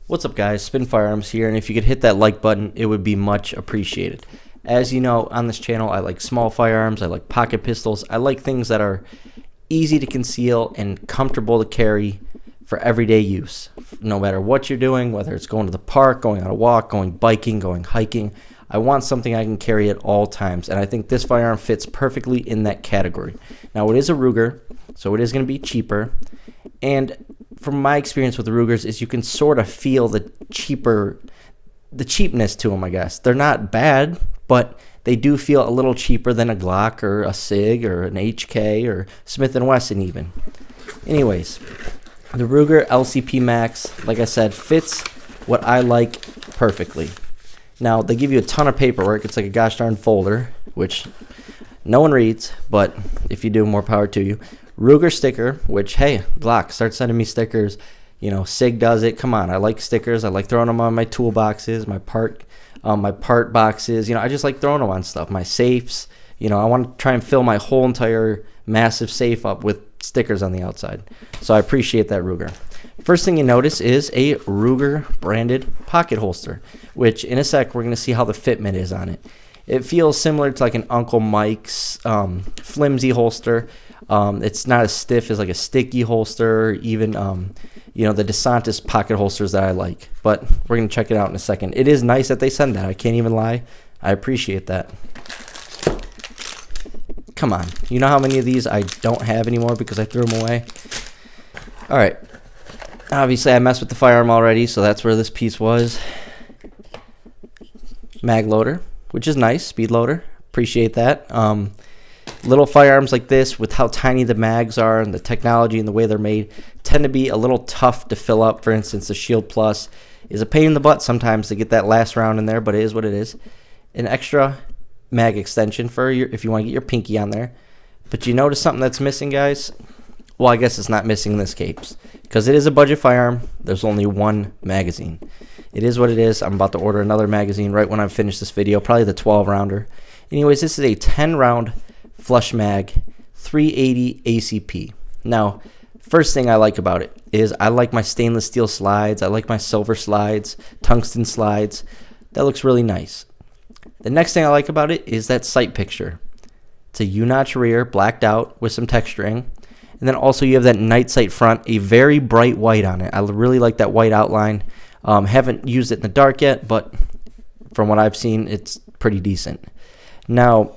What's up, guys? Spin Firearms here, and if you could hit that like button, it would be much appreciated. As you know, on this channel, I like small firearms, I like pocket pistols, I like things that are easy to conceal and comfortable to carry for everyday use. No matter what you're doing, whether it's going to the park, going on a walk, going biking, going hiking, I want something I can carry at all times, and I think this firearm fits perfectly in that category. Now, it is a Ruger, so it is going to be cheaper, and from my experience with the Rugers is you can sort of feel the cheapness to them, I guess. They're not bad, but they do feel a little cheaper than a Glock or a SIG or an HK or Smith & Wesson even. Anyways, the Ruger LCP Max, like I said, fits what I like perfectly. Now, they give you a ton of paperwork. It's like a gosh darn folder, which no one reads, but if you do, more power to you. Ruger sticker, which, hey, Glock, start sending me stickers. You know, SIG does it. Come on, I like stickers. I like throwing them on my toolboxes, my part boxes. You know, I just like throwing them on stuff. My safes. You know, I want to try and fill my whole entire massive safe up with stickers on the outside. So I appreciate that, Ruger. First thing you notice is a Ruger branded pocket holster, which in a sec we're going to see how the fitment is on it. It feels similar to like an Uncle Mike's flimsy holster. It's not as stiff as like a sticky holster, even you know, the DeSantis pocket holsters that I like. But we're going to check it out in a second. It is nice that they send that. I can't even lie. I appreciate that. Come on. You know how many of these I don't have anymore because I threw them away? All right. Obviously, I messed with the firearm already, so that's where this piece was. Mag loader, which is nice. Speed loader. Appreciate that. Little firearms like this, with how tiny the mags are and the technology and the way they're made, tend to be a little tough to fill up. For instance, the Shield Plus is a pain in the butt sometimes to get that last round in there, but it is what it is. An extra mag extension for if you want to get your pinky on there. But you notice something that's missing, guys? Well, I guess it's not missing in this case, because it is a budget firearm. There's only one magazine. It is what it is. I'm about to order another magazine right when I finish this video, probably the 12-rounder. Anyways, this is a 10-round flush mag, 380 ACP. Now, first thing I like about it is I like my stainless steel slides. I like my silver slides, tungsten slides. That looks really nice. The next thing I like about it is that sight picture. It's a U-notch rear, blacked out with some texturing. And then also you have that night sight front, a very bright white on it. I really like that white outline. Haven't used it in the dark yet, but from what I've seen, it's pretty decent. Now,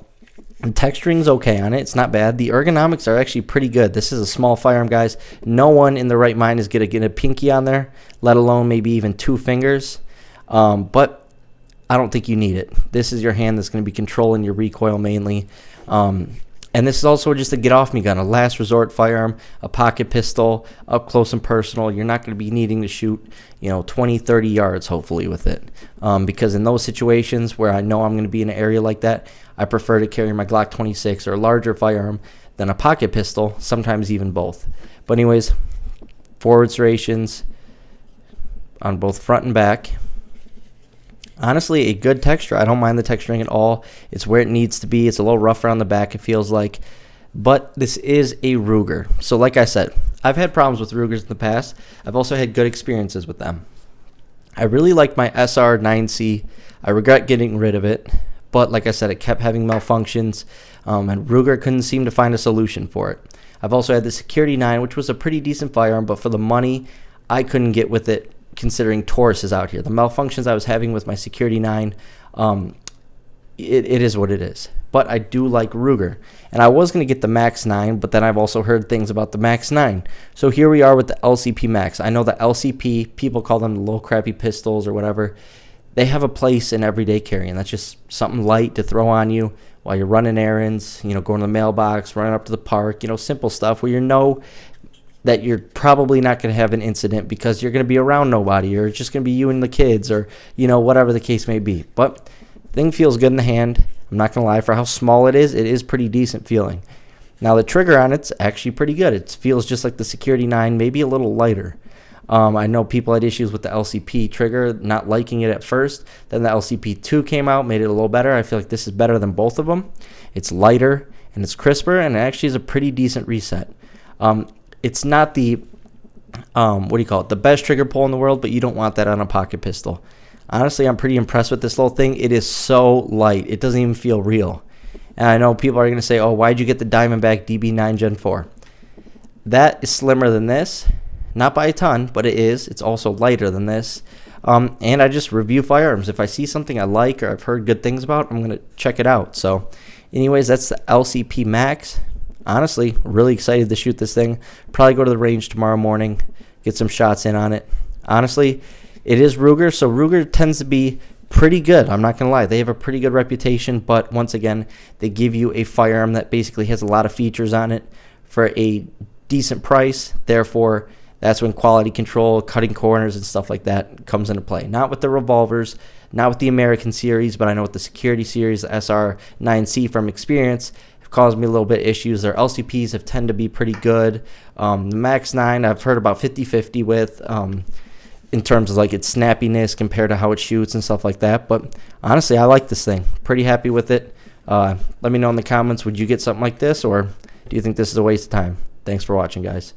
the texturing's okay on it. It's not bad. The ergonomics are actually pretty good. This is a small firearm, guys. No one in the right mind is going to get a pinky on there, let alone maybe even 2 fingers. But I don't think you need it. This is your hand that's going to be controlling your recoil mainly. And this is also just a get-off-me gun, a last resort firearm, a pocket pistol, up close and personal. You're not going to be needing to shoot, 20, 30 yards, hopefully, with it. Because in those situations where I know I'm going to be in an area like that, I prefer to carry my Glock 26 or a larger firearm than a pocket pistol, sometimes even both. But anyways, forward serrations on both front and back. Honestly, a good texture. I don't mind the texturing at all. It's where it needs to be. It's a little rough around the back, it feels like. But this is a Ruger. So like I said, I've had problems with Rugers in the past. I've also had good experiences with them. I really like my SR9C. I regret getting rid of it. But like I said, it kept having malfunctions. And Ruger couldn't seem to find a solution for it. I've also had the Security 9, which was a pretty decent firearm. But for the money, I couldn't get with it, considering Taurus is out here. The malfunctions I was having with my Security 9, it is what it is. But I do like Ruger. And I was going to get the Max 9, but then I've also heard things about the Max 9. So here we are with the LCP Max. I know the LCP, people call them the little crappy pistols or whatever. They have a place in everyday carrying. That's just something light to throw on you while you're running errands, going to the mailbox, running up to the park, simple stuff where that you're probably not going to have an incident because you're going to be around nobody, or it's just going to be you and the kids, or whatever the case may be. But the thing feels good in the hand. I'm not going to lie, for how small it is pretty decent feeling. Now the trigger on it's actually pretty good. It feels just like the Security 9, maybe a little lighter. I know people had issues with the LCP trigger, not liking it at first. Then the LCP 2 came out, made it a little better. I feel like this is better than both of them. It's lighter and it's crisper, and it actually is a pretty decent reset. It's not the what do you call it? The best trigger pull in the world, but you don't want that on a pocket pistol. Honestly, I'm pretty impressed with this little thing. It is so light. It doesn't even feel real. And I know people are going to say, oh, why'd you get the Diamondback DB9 Gen 4? That is slimmer than this. Not by a ton, but it is. It's also lighter than this. And I just review firearms. If I see something I like or I've heard good things about, I'm going to check it out. So anyways, that's the LCP Max. Honestly, really excited to shoot this thing. Probably go to the range tomorrow morning, get some shots in on it. Honestly, it is Ruger, so Ruger tends to be pretty good. I'm not going to lie. They have a pretty good reputation, but once again, they give you a firearm that basically has a lot of features on it for a decent price. Therefore, that's when quality control, cutting corners, and stuff like that comes into play. Not with the revolvers, not with the American series, but I know with the Security series, the SR9C from experience, have caused me a little bit of issues. Their LCPs have tended to be pretty good. The Max 9, I've heard about 50-50 with, in terms of like its snappiness compared to how it shoots and stuff like that. But honestly, I like this thing. Pretty happy with it. Let me know in the comments, would you get something like this, or do you think this is a waste of time? Thanks for watching, guys.